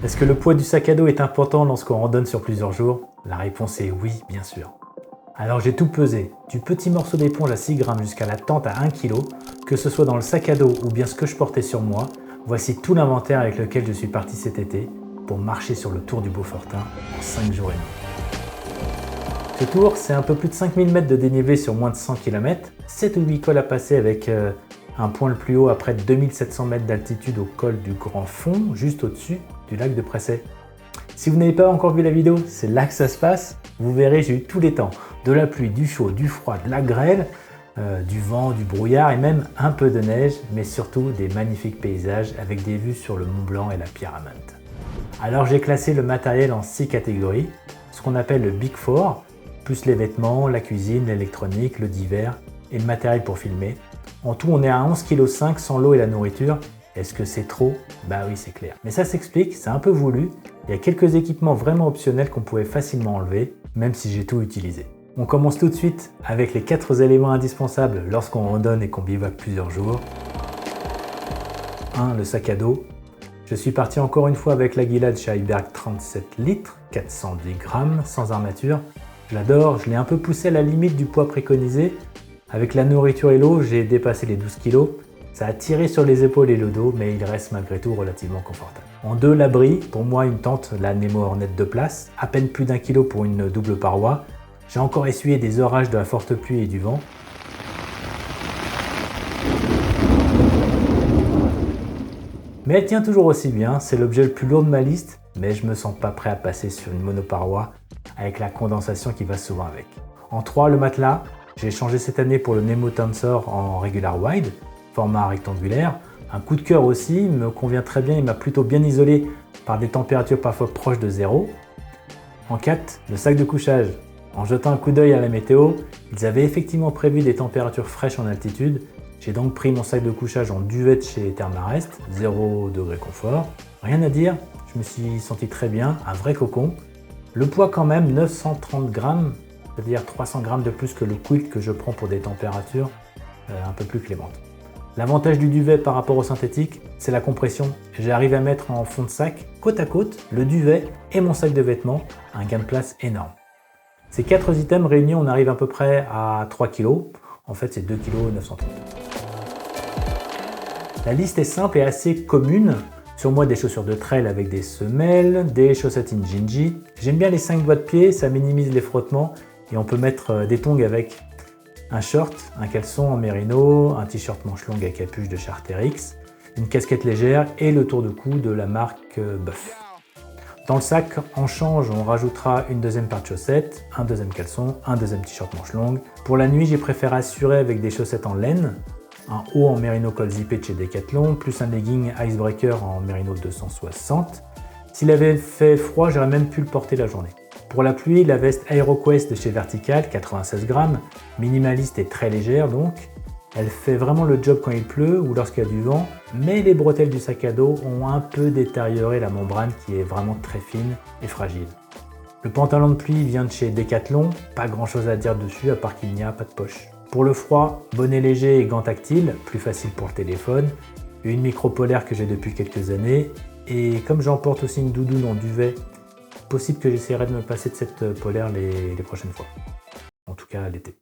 Est-ce que le poids du sac à dos est important lorsqu'on randonne sur plusieurs jours? La réponse est oui, bien sûr. Alors j'ai tout pesé, du petit morceau d'éponge à 6 grammes jusqu'à la tente à 1 kg, que ce soit dans le sac à dos ou bien ce que je portais sur moi, voici tout l'inventaire avec lequel je suis parti cet été pour marcher sur le Tour du Beaufortain en 5 jours et demi. Ce tour, c'est un peu plus de 5000 mètres de dénivelé sur moins de 100 km, 7 ou 8 cols à passer avec un point le plus haut à près de 2700 mètres d'altitude au col du Grand Fond, juste au-dessus du lac de Pressay. Si vous n'avez pas encore vu la vidéo, c'est là que ça se passe. Vous verrez, j'ai eu tous les temps. De la pluie, du chaud, du froid, de la grêle, du vent, du brouillard et même un peu de neige, mais surtout des magnifiques paysages avec des vues sur le Mont Blanc et la Pyramide. Alors j'ai classé le matériel en 6 catégories, ce qu'on appelle le Big Four, plus les vêtements, la cuisine, l'électronique, le divers et le matériel pour filmer. En tout, on est à 11,5 kg sans l'eau et la nourriture. Est-ce que c'est trop? Bah oui, c'est clair. Mais ça s'explique, c'est un peu voulu. Il y a quelques équipements vraiment optionnels qu'on pouvait facilement enlever, même si j'ai tout utilisé. On commence tout de suite avec les 4 éléments indispensables lorsqu'on randonne et qu'on bivouaque plusieurs jours. 1. Le sac à dos. Je suis parti encore une fois avec la Gilad chez Heiberg 37 litres, 410 grammes, sans armature. Je l'adore, je l'ai un peu poussé à la limite du poids préconisé. Avec la nourriture et l'eau, j'ai dépassé les 12 kg. Ça a tiré sur les épaules et le dos, mais il reste malgré tout relativement confortable. En 2, l'abri. Pour moi, une tente, la Nemo Hornet 2 places, à peine plus d'1 kg pour une double paroi. J'ai encore essuyé des orages de la forte pluie et du vent. Mais elle tient toujours aussi bien, c'est l'objet le plus lourd de ma liste, mais je me sens pas prêt à passer sur une monoparoi avec la condensation qui va souvent avec. En 3, le matelas. J'ai changé cette année pour le Nemo Tensor en Regular Wide, format rectangulaire. Un coup de cœur aussi, il me convient très bien, il m'a plutôt bien isolé par des températures parfois proches de 0. En 4, le sac de couchage. En jetant un coup d'œil à la météo, ils avaient effectivement prévu des températures fraîches en altitude. J'ai donc pris mon sac de couchage en duvet chez Thermarest, 0 degré confort. Rien à dire, je me suis senti très bien, un vrai cocon. Le poids quand même, 930 grammes, c'est-à-dire 300 grammes de plus que le quilt que je prends pour des températures un peu plus clémentes. L'avantage du duvet par rapport au synthétique, c'est la compression. J'arrive à mettre en fond de sac, côte à côte, le duvet et mon sac de vêtements, un gain de place énorme. Ces 4 items réunis, on arrive à peu près à 3 kg. En fait, c'est 2 kg 930. La liste est simple et assez commune. Sur moi, des chaussures de trail avec des semelles, des chaussettes Injinji. J'aime bien les 5 doigts de pied, ça minimise les frottements et on peut mettre des tongs avec. Un short, un caleçon en mérino, un t-shirt manche longue à capuche de Charterix, une casquette légère et le tour de cou de la marque Buff. Dans le sac, en change, on rajoutera une deuxième paire de chaussettes, un deuxième caleçon, un deuxième t-shirt manche longue. Pour la nuit, j'ai préféré assurer avec des chaussettes en laine, un haut en mérino col zippé de chez Decathlon, plus un legging Icebreaker en mérino 260. S'il avait fait froid, j'aurais même pu le porter la journée. Pour la pluie, la veste AeroQuest de chez Vertical, 96 grammes, minimaliste et très légère donc. Elle fait vraiment le job quand il pleut ou lorsqu'il y a du vent, mais les bretelles du sac à dos ont un peu détérioré la membrane qui est vraiment très fine et fragile. Le pantalon de pluie vient de chez Decathlon, pas grand chose à dire dessus à part qu'il n'y a pas de poche. Pour le froid, bonnet léger et gants tactiles, plus facile pour le téléphone, une micro polaire que j'ai depuis quelques années, et comme j'emporte aussi une doudoune en duvet, possible que j'essaierai de me passer de cette polaire les prochaines fois, en tout cas l'été.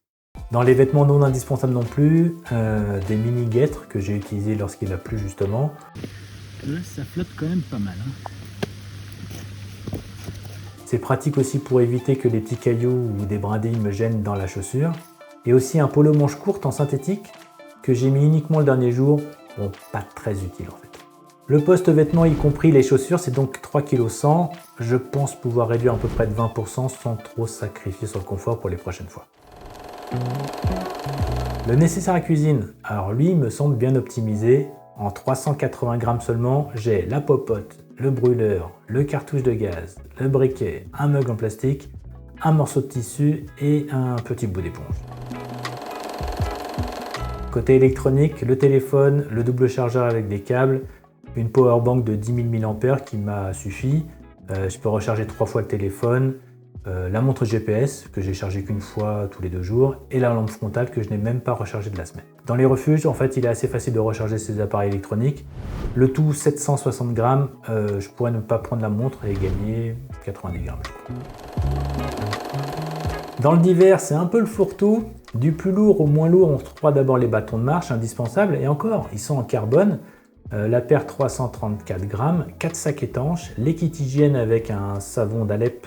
Dans les vêtements non indispensables non plus, des mini guêtres que j'ai utilisés lorsqu'il a plu justement. Là ça flotte quand même pas mal. C'est pratique aussi pour éviter que les petits cailloux ou des brindilles me gênent dans la chaussure. Et aussi un polo manche courte en synthétique que j'ai mis uniquement le dernier jour, bon pas très utile en fait. Le poste-vêtements y compris les chaussures, c'est donc 3,1 kg. Je pense pouvoir réduire à peu près de 20% sans trop sacrifier sur le confort pour les prochaines fois. Le nécessaire à cuisine, alors lui me semble bien optimisé. En 380 grammes seulement, j'ai la popote, le brûleur, le cartouche de gaz, le briquet, un mug en plastique, un morceau de tissu et un petit bout d'éponge. Côté électronique, le téléphone, le double chargeur avec des câbles, une powerbank de 10 000 mAh qui m'a suffi. Je peux recharger 3 fois le téléphone la montre GPS que j'ai chargée qu'une fois tous les 2 jours et la lampe frontale que je n'ai même pas rechargée de la semaine. Dans les refuges, en fait, il est assez facile de recharger ces appareils électroniques. Le tout 760 grammes, je pourrais ne pas prendre la montre et gagner 90 grammes. Dans le divers, c'est un peu le fourre-tout. Du plus lourd au moins lourd, on retrouvera d'abord les bâtons de marche indispensables et encore, ils sont en carbone. La paire 334 grammes, 4 sacs étanches, les kits hygiène avec un savon d'Alep,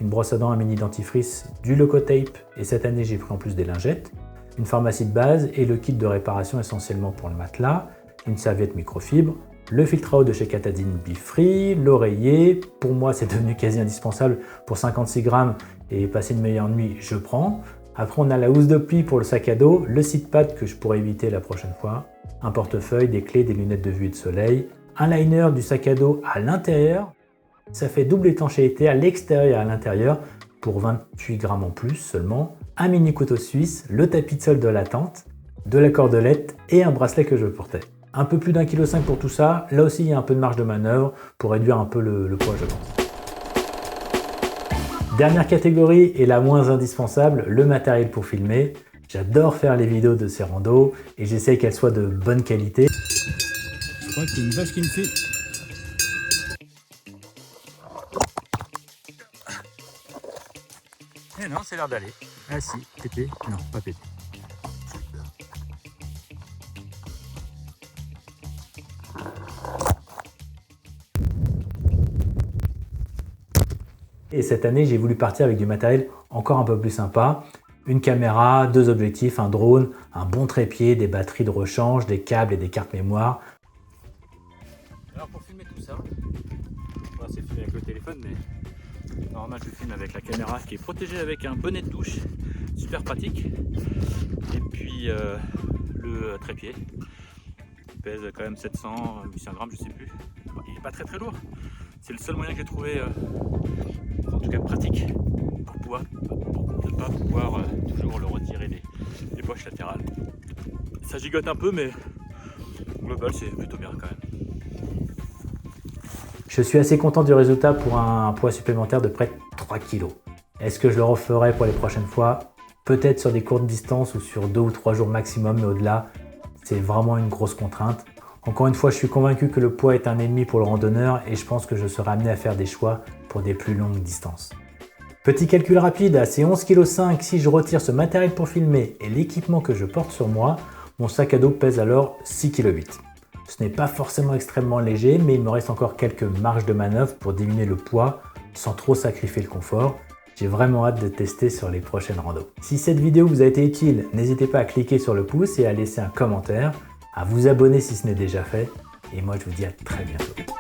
une brosse à dents, un mini dentifrice, du Locotape et cette année j'ai pris en plus des lingettes, une pharmacie de base et le kit de réparation essentiellement pour le matelas, une serviette microfibre, le filtre à eau de chez Katadyn Be-Free, l'oreiller, pour moi c'est devenu quasi indispensable pour 56 grammes et passer une meilleure nuit, je prends. Après on a la housse de pli pour le sac à dos, le sit-pad que je pourrais éviter la prochaine fois, un portefeuille, des clés, des lunettes de vue et de soleil, un liner du sac à dos à l'intérieur. Ça fait double étanchéité à l'extérieur et à l'intérieur pour 28 grammes en plus seulement, un mini couteau suisse, le tapis de sol de la tente, de la cordelette et un bracelet que je portais. Un peu plus d'1,5 kg pour tout ça, là aussi il y a un peu de marge de manœuvre pour réduire un peu le poids je pense. Dernière catégorie et la moins indispensable, le matériel pour filmer. J'adore faire les vidéos de ces randos et j'essaie qu'elles soient de bonne qualité. Je crois qu'il y a une vache qui me fait. Eh non, c'est l'air d'aller. Ah si, Pépé. Non, pas Pépé. Et cette année, j'ai voulu partir avec du matériel encore un peu plus sympa. Une caméra, 2 objectifs, un drone, un bon trépied, des batteries de rechange, des câbles et des cartes mémoire. Alors pour filmer tout ça, c'est filmé avec le téléphone, mais normalement je filme avec la caméra qui est protégée avec un bonnet de douche, super pratique. Et puis le trépied, qui pèse quand même 700, 800 grammes, je sais plus. Il n'est pas très lourd. C'est le seul moyen que j'ai trouvé, en tout cas pratique, pour ne pas pouvoir toujours le retirer des poches latérales. Ça gigote un peu, mais global c'est plutôt bien quand même. Je suis assez content du résultat pour un poids supplémentaire de près de 3 kg. Est-ce que je le referai pour les prochaines fois? Peut-être sur des courtes distances ou sur 2 ou 3 jours maximum, mais au-delà, c'est vraiment une grosse contrainte. Encore une fois, je suis convaincu que le poids est un ennemi pour le randonneur et je pense que je serai amené à faire des choix pour des plus longues distances. Petit calcul rapide, à ces 11,5 kg, si je retire ce matériel pour filmer et l'équipement que je porte sur moi, mon sac à dos pèse alors 6,8 kg. Ce n'est pas forcément extrêmement léger, mais il me reste encore quelques marges de manœuvre pour diminuer le poids sans trop sacrifier le confort. J'ai vraiment hâte de tester sur les prochaines randos. Si cette vidéo vous a été utile, n'hésitez pas à cliquer sur le pouce et à laisser un commentaire, à vous abonner si ce n'est déjà fait, et moi je vous dis à très bientôt.